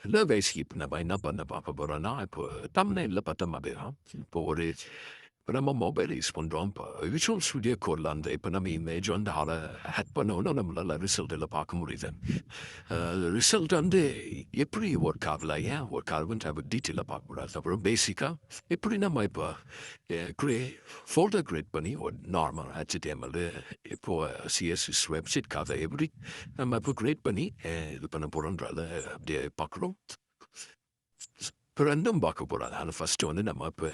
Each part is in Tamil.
Love skip na ba na pa na papaborana po thumbnail pata mabeha po ore pero mo mobile is pondron pa visual studio korlande pa na mi image on hala hat pa no namla result la pa kumurida result ande epri work avla ya work avant have detail pa kura sa basica epri na mai pa create folder grid pani or normal html po css website ka every na mai pa grid pani pa na porandra de pakro Perandum bakupura han fastone nama pe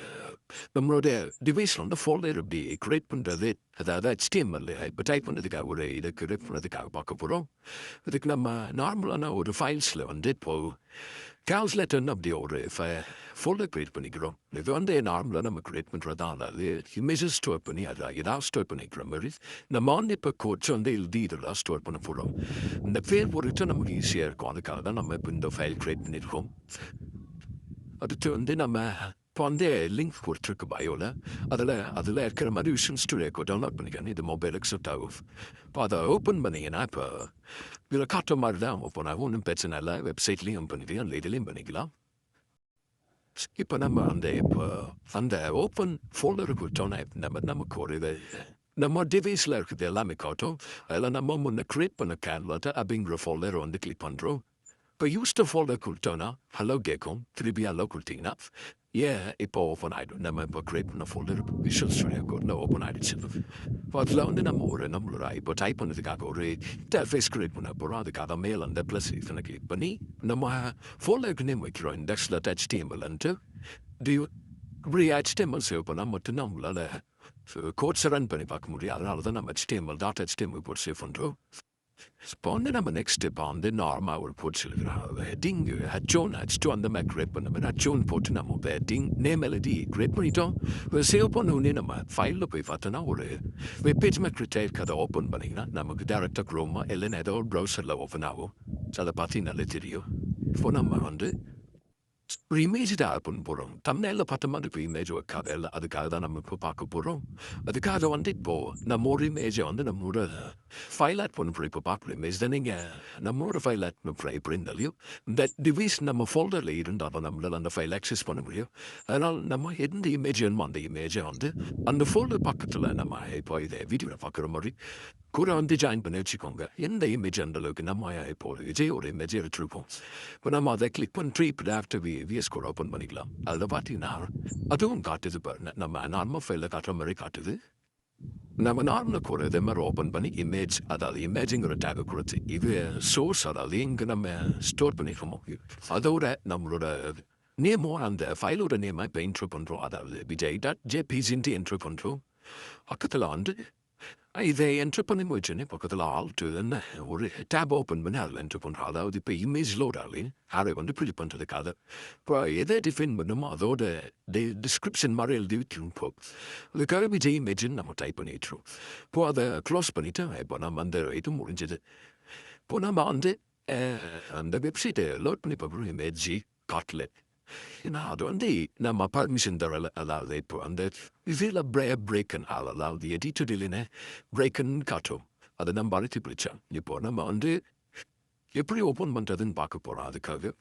bamrode division the folder be great punta that stimuli but type on the gawre the correct for the cow bakupuro the nama normal na or the file slow and did po cows letter nub the order if I folder great punigro the one day normal na great punt radana the measures to open yada yada stop punigro na money per coach on the leader last to open for the fair for return of easier qualica than I'm up in the file great punit home அது வந்து நம்ம இப்போ வந்து லிங்க் கொடுத்துருக்கு பயோவில் அதில் இருக்கிற மாதிரி விஷயம் ஸ்டூடியோக்கு டவுன்லோட் பண்ணிக்கணும் இது மொபைல் அக்செப்ட் ஆகும் இப்போ அதை ஓப்பன் பண்ணிங்கன்னா இப்போ இதில் காட்டுற மாதிரி தான் ஓப்பன் ஆகும் ஒன்றும் பிரச்சனை இல்லை வெப்சைட்லேயும் பண்ணிக்கலாம் இல்லை இதுலேயும் பண்ணிக்கலாம் இப்போ நம்ம அந்த ஓப்பன் ஃபோல்டருக்கு விட்டோன்னா நமக்கு ஒரு இது நம்ம டிவைஸில் இருக்குது எல்லாமே காட்டும் அதில் நம்ம முன்ன க்ரியேட் பண்ண கேன்வாட்டை அப்படிங்கிற ஃபோல்டரை வந்து கிளிக் பண்ணுறோம் இப்போ யூஸ்ட ஃபோல்டர் கொடுத்தோன்னா ஹலோ கேட்கும் திருப்பி ஹலோ கொடுத்தீங்கன்னா இப்போ ஓப்பன் ஆகிடும் நம்ம இப்போ க்ரியேட் பண்ண ஃபோல்டர் விஷுவல் ஸ்டுடியோ கோடில் ஓப்பன் ஆகிடுச்சு இப்போ அதில் வந்து நம்மளோட இப்போ டைப் பண்ணதுக்காக ஒரு இன்டர்ஃபேஸ் க்ரியேட் பண்ண போகிறோம் அதுக்காக மேலே அந்த ப்ளஸ் இதனை கிளிக் பண்ணி நம்ம ஃபோல்டருக்கு நேம் வைக்கிறோம் இண்டெக்ஸில் HTMLன்ட்டு இப்படி HTML சேவ் பண்ணால் மட்டும் நம்மளால் கோட்ஸை ரன் பண்ணி பார்க்க முடியும் அதனால தான் நம்ம HTML போட்டு சேவ் பண்ணுறோம் இப்போ வந்து நம்ம நெக்ஸ்ட் இப்போ வந்து நார்மலாக ஒரு போட்டு சொல்லுகிறோம் ஹெட்டிங் ஹச்சோன் ஹச்டோ அந்த மாதிரி க்ரியேட் பண்ண மாதிரி ஹச்சோன் போட்டு நம்ம ஹெட்டிங் நேம் எழுதி க்ரியேட் பண்ணிட்டோம் சேவ் பண்ண உடனே நம்ம ஃபைலில் போய் பார்த்தோன்னா ஒரு வெப்பேஜ் மாதிரி கிரியேட் அதை ஓப்பன் பண்ணிங்கன்னா நமக்கு டேரெக்டாக க்ரோமா இல்லைன்னா ஏதோ ஒரு ப்ரௌசரில் ஓப்பன் ஆகும் ஸோ அதை பார்த்தீங்கன்னாலே தெரியும் இப்போ நம்ம வந்து ஒரு இமேஜ் தான் ஆட் பண்ண போகிறோம் தமிழில் பார்த்த மாதிரி இப்போ இமேஜ் வைக்காத இல்லை அதுக்காக தான் நம்ம இப்போ பார்க்க போகிறோம் அதுக்காக வந்து இப்போது நம்ம ஒரு இமேஜை வந்து நம்மளோட ஃபைல் ஆட் பண்ண போகிறோம் இப்போ பார்க்குற இமேஜ் தான் நீங்கள் நம்மளோட ஃபைல் ஆட் பண்ண போகிறோம் எப்படி இருந்தாலையும் இந்த டிவைஸ் நம்ம ஃபோல்டரில் இருந்தால் தான் நம்மளால் அந்த ஃபைல் ஆக்சஸ் பண்ண முடியும் அதனால் நம்ம எந்த இமேஜ் வேணுமோ அந்த இமேஜை வந்து அந்த ஃபோல்டர் பக்கத்தில் நம்ம இப்போ இதை வீடியோவில் பார்க்குற மாதிரி கூட வந்து ஜாயின் பண்ணி வச்சுக்கோங்க எந்த இமேஜ் அந்த அளவுக்கு நம்ம இப்போ ஒரு இமேஜ் எடுத்துருப்போம் இப்போ நம்ம அதை கிளிக் பண்ணி இப்போ ஆஃப்டர் விஎஸ் கூட ஓப்பன் பண்ணிக்கலாம் அதில் பார்த்தீங்கன்னா அதுவும் காட்டுது பாருங்க நம்ம நார்மல் ஃபைலில் காட்டுற மாதிரி காட்டுது நம்ம நார்மலாக கூட இதே மாதிரி ஓப்பன் பண்ணி இமேஜ் அதாவது இமேஜுங்கிற டேகை கொடுத்து இது சோர்ஸ் அதாவது இங்கே நம்ம ஸ்டோர் பண்ணிருக்கோமோ அதோட நம்மளோட நேமோ அந்த ஃபைலோட நேமை இப்போ இன்ட்ரோ பண்ணுறோம் அதாவது விஜய்.jpg இன்ட்ரோ பண்ணுறோம் பக்கத்தில் வந்து இதை என்ட்ரு பண்ணி வச்சுன்னு பக்கத்தில் ஆல்ட்டுன்னு ஒரு டேப் ஓப்பன் பண்ணி அதில் என்ட்ரு பண்ணுறோம் அதாவது இப்போ இமேஜ் லோட் ஆகலையே அதை வந்து ப்ரிண்ட் பண்ணுறதுக்காக இப்போ எதை டிஃபைன் பண்ணுமோ அதோட டிஸ்கிரிப்ஷன் மாதிரி எழுதி வைக்கணும் அதுக்காக விஜய் இமேஜ்னு நம்ம டைப் பண்ணிட்டுருவோம் இப்போ அதை க்ளோஸ் பண்ணிவிட்டு இப்போ நம்ம அந்த இது முடிஞ்சது இப்போ நம்ம வந்து அந்த வெப்சைட்டை லோட் பண்ணி பார்க்குறோம் இமேஜ் காட்லெட் ஏன்னா அது வந்து நம்ம பர்மிஷன் தரல அதாவது இப்போ அந்த இதில் பிரேக்கன் அதாவது எடிட்டர் இல்லைன்னு பிரேக்கன் காட்டும் அதை நம்ம அழைத்து பிடிச்சோம் இப்போ நம்ம வந்து எப்படி ஓப்பன் பண்ணுறதுன்னு பார்க்க போகிறோம் அதுக்காக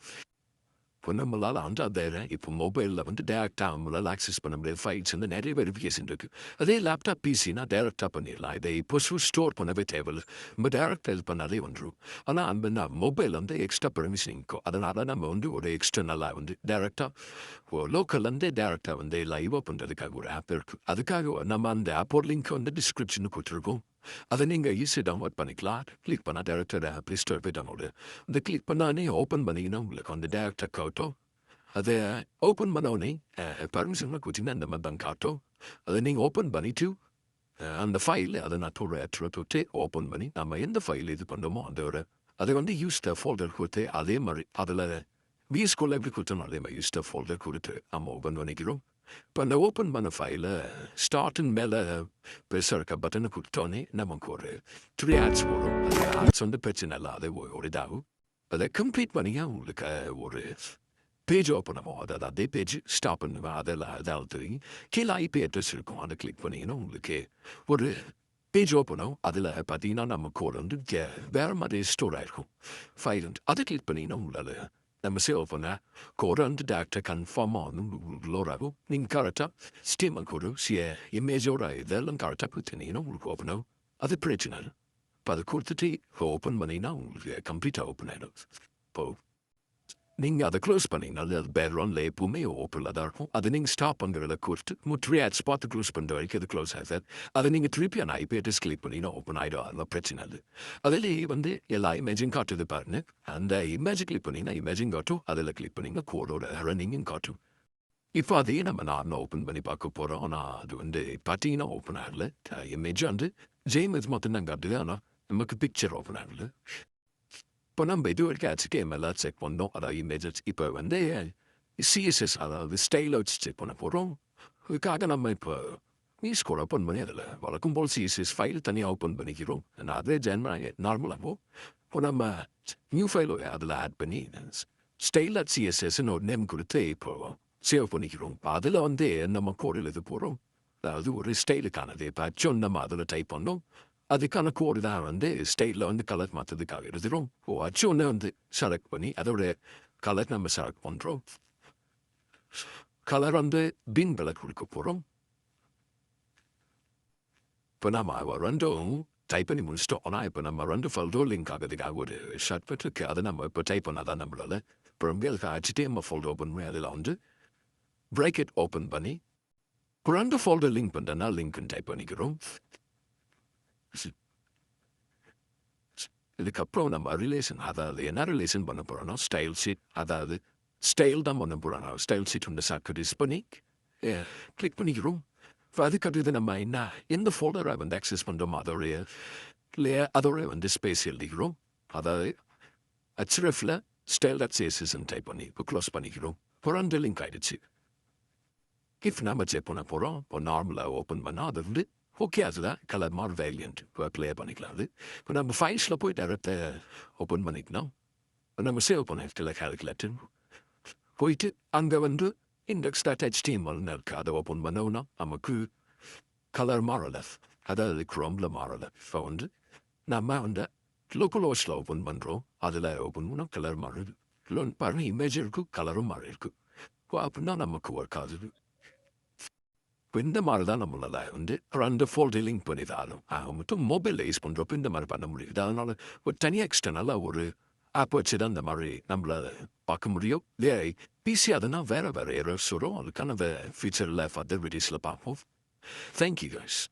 இப்போ நம்மளால் அந்த அதை இப்போ மொபைலில் வந்து டேரெக்டாக நம்மளால் ஆக்சஸ் பண்ண முடியாது ஃபைல்ஸ் வந்து நிறைய வெரிஃபிகேஷன் இருக்குது அதே லேப்டாப் பிசினா டேரெக்டாக பண்ணிடலாம் இதை இப்போ ஸ்டோர் பண்ணவே தேவையில்லை நம்ம டேரெக்டாக இது பண்ணாலே வந்துடும் ஆனால் அந்த மொபைல் வந்து எக்ஸ்ட்ரா பெர்மிஷன் இருக்கும் அதனால் நம்ம வந்து ஒரு எக்ஸ்டர்னலாக வந்து டேரெக்டாக லோக்கல்லேருந்து டேரெக்டாக வந்து லைவாக பண்ணுறதுக்காக ஒரு ஆப் இருக்குது அதுக்காக நம்ம அந்த ஆப்போட லிங்க் வந்து டிஸ்கிரிப்ஷனுக்கு கொடுத்துருக்கோம் அதை நீங்கள் ஈஸியாக டவுன்லோட் பண்ணிக்கலாம் கிளிக் பண்ணால் டேரெக்டாக ப்ளே ஸ்டோர் போய் டவுன்லோடு இந்த கிளிக் பண்ணானே ஓப்பன் பண்ணிங்கன்னா உங்களுக்கு வந்து டேரெக்டாக காட்டும் அதை ஓப்பன் பண்ணோடனே பர்மிஷன்லாம் கொடுத்தீங்கன்னா இந்த மாதிரி தான் காட்டும் அதை நீங்கள் ஓப்பன் பண்ணிவிட்டு அந்த ஃபைல் அதை நான் தொட்டு ஓப்பன் பண்ணி நம்ம எந்த ஃபைல் இது பண்ணுறோமோ அதை வந்து யூஸ்ட ஃபோல்டர் கொடுத்து அதே மாதிரி அதில் விஎஸ்கோவில் எப்படி கொடுத்தோம் அதே மாதிரி யூஸ்ட ஃபோல்டர் கொடுத்து நம்ம ஓப்பன் பண்ணிக்கிறோம் இப்போ அந்த ஓப்பன் பண்ண ஃபைலை ஸ்டார்டின் மேலே பெருசாக இருக்க பட்டனை கொடுத்தோன்னே நமக்கு ஒரு 3 ஆட்ஸ் வரும் அந்த ஆட்ஸ் வந்து பிரச்சனை இல்லாத ஒரு இதாகும் அதை கம்ப்ளீட் பண்ணிங்க உங்களுக்கு ஒரு பேஜ் ஓப்பன் ஆகும் அதாவது அதே பேஜ் ஸ்டாப் பண்ணுவேன் அதாவது கீழே ஐபி அட்ரஸ் இருக்கும் அதை கிளிக் பண்ணிங்கன்னா உங்களுக்கு ஒரு பேஜ் ஓப்பன் ஆகும் அதில் பார்த்தீங்கன்னா நம்ம கோட் வந்து வேறு மாதிரி ஸ்டோர் ஆகிருக்கும் ஃபைல் அதை கிளிக் பண்ணிங்கன்னா உங்களால் நம்ம சேவ் பண்ண கோரண்ட் டாக்டர் கன்ஃபார்ம் ஆனும் லோராகும் நீங்கள் கரெக்டாக ஸ்டீமர் கூட சிய இமேஜோட இதெல்லாம் கரெக்டாக கொடுத்தீங்கன்னா உங்களுக்கு ஓப்பன் ஆகும் அது பிரச்சனை இல்லை இப்போ அதை கொடுத்துட்டு ஓப்பன் பண்ணிங்கன்னா உங்களுக்கு கம்ப்ளீட்டாக ஓப்பன் ஆகிடும் இப்போ நீங்கள் அதை க்ளோஸ் பண்ணிங்கன்னா அது பேக்ரவுண்டில் எப்பவுமே ஓப்பனில் தான் இருக்கும் அதை நீங்கள் ஸ்டாப் பண்ணுறத கொடுத்து முற்றிய ஆட் ஸ்பாட் க்ளோஸ் பண்ணுற வரைக்கும் அது க்ளோஸ் ஆகுது அதை நீங்கள் திருப்பி அந்த ஐபிஎஸ் கிளிக் பண்ணிங்கன்னா ஓப்பன் ஆகிடும் அதெல்லாம் பிரச்சனை இல்லை அதில் எல்லா இமேஜும் காட்டுது பாருங்க அந்த இமேஜ் கிளிக் பண்ணிங்கன்னா இமேஜும் காட்டும் அதில் கிளிக் பண்ணிங்கன்னா கோடோட ரன்னிங்கும் காட்டும் இப்போ அதையே நம்ம நார்மலாக ஓப்பன் பண்ணி பார்க்க போகிறோம் ஆனால் அது பார்த்தீங்கன்னா ஓப்பன் ஆகல இமேஜ் ஜேமேஜ் மட்டும்தான் காட்டுது ஆனால் நமக்கு பிக்சர் ஓப்பன் ஆகல இப்போ நம்ம இது வரைக்கும் HTML எல்லாம் செக் பண்ணோம் அதாவது இமேஜஸ் இப்போ சிஎஸ்எஸ் அதாவது ஸ்டைல் வச்சு செக் பண்ண போகிறோம் இதுக்காக நம்ம இப்போ ஸ்கோர் ஓப்பன் பண்ணி அதில் வழக்கம் போல் சிஎஸ்எஸ் ஃபைல் தனியாக ஓப்பன் பண்ணிக்கிறோம் அதே நார்மலாக இப்போ நம்ம நியூ ஃபைல் அதில் ஆட் பண்ணி ஸ்டைல் சிஎஸ்எஸ்ன்னு ஒரு நேம் கொடுத்து இப்போ சேவ் பண்ணிக்கிறோம் அதில் நம்ம கோட் எழுத போகிறோம் அதாவது ஒரு ஸ்டைலுக்கானது இப்போ நம்ம அதில் டைப் பண்ணோம் அதுக்கான கோடு தான் ஸ்டைலில் கலர் மாற்றதுக்காக எழுதுகிறோம் அச்சொன்னு செலக்ட் பண்ணி அதோட கலர் நம்ம செலக்ட் பண்ணுறோம் கலர் பின் கலர் கொடுக்க போகிறோம் இப்போ நம்ம ரெண்டும் டைப் பண்ணி முடிச்சிட்டோம் ஆனால் இப்போ நம்ம ரெண்டு ஃபோல்டோ லிங்க் ஆகிறதுக்காக ஒரு ஷார்ட்கட் இருக்குது அதை நம்ம இப்போ டைப் பண்ணால் தான் நம்மளால் இப்போ HTML ஃபோல்டர் ஓப்பன் பண்ணி அதில் ப்ராக்கெட் ஓப்பன் பண்ணி ரெண்டு ஃபோல்டர் லிங்க் பண்ணுறேன்னா லிங்க்னு டைப் பண்ணிக்கிறோம் இதுக்கப்புறம் நம்ம ரிலேஷன் அதாவது என்ன ரிலேஷன் பண்ண போகிறோம்னா ஸ்டைல் ஷீட் அதாவது ஸ்டைல் தான் பண்ண போகிறோம் ஸ்டைல் ஷீட் சாக்கடிஸ் பண்ணி கிளிக் பண்ணிக்கிறோம் இப்போ அதுக்கடுத்து நம்ம எந்த ஃபோல்டரை ஆக்சஸ் பண்ணுறோம் அதோடைய ஸ்பேஸ் எழுதிக்கிறோம் அதாவது HREFல style.css டைப் பண்ணி இப்போ க்ளோஸ் பண்ணிக்கிறோம் இப்போ ரெண்டு லிங்க் ஆகிடுச்சு இப்போ நம்ம செக் பண்ண போகிறோம் இப்போ நார்மலாக ஓப்பன் பண்ணால் அது ஓகே அதுதான் கலர் மார் வேரியண்ட் இப்போ ப்ளே பண்ணிக்கலாம் அது இப்போ நம்ம ஃபைல்ஸில் போய் டேரக்டாக ஓப்பன் பண்ணிக்கலாம் நம்ம சேவ் பண்ண இடத்துல கால்குலேட்டர் போயிட்டு அங்கே index.htmlன்னு இருக்குது அதை ஓப்பன் பண்ணோம்னா நமக்கு கலர் மாறலை அதாவது க்ரோமில் மாறலை இப்போ நம்ம லோக்கல் ஹோஸ்டில் ஓப்பன் பண்ணுறோம் அதில் ஓப்பன் பண்ணால் கலர் மாறுது இல்லைன்னு பாருங்கள் இமேஜ் இருக்குது கலரும் மாறி இருக்குது அப்படின்னா நமக்கு ஒர்க் ஆகுது இப்போ இந்த மாதிரி தான் நம்மளால் ரெண்டு ஃபோல்டர் லிங்க் பண்ணி தாரும் மட்டும் மொபைலில் யூஸ் பண்ணுறப்போ இந்த மாதிரி பண்ண முடியுது அதனால் ஒரு தனியாக எக்ஸ்டர்னலாக ஒரு ஆப் வச்சு தான் இந்த மாதிரி நம்மளால் பார்க்க முடியும் இல்லையா பிசி அதனால் வேறு எரர்ஸ் வரும் அதுக்கான ஃபீச்சரில் ஃபர்தர் வீடியோஸில் பார்ப்போம் தேங்க்யூ கைஸ்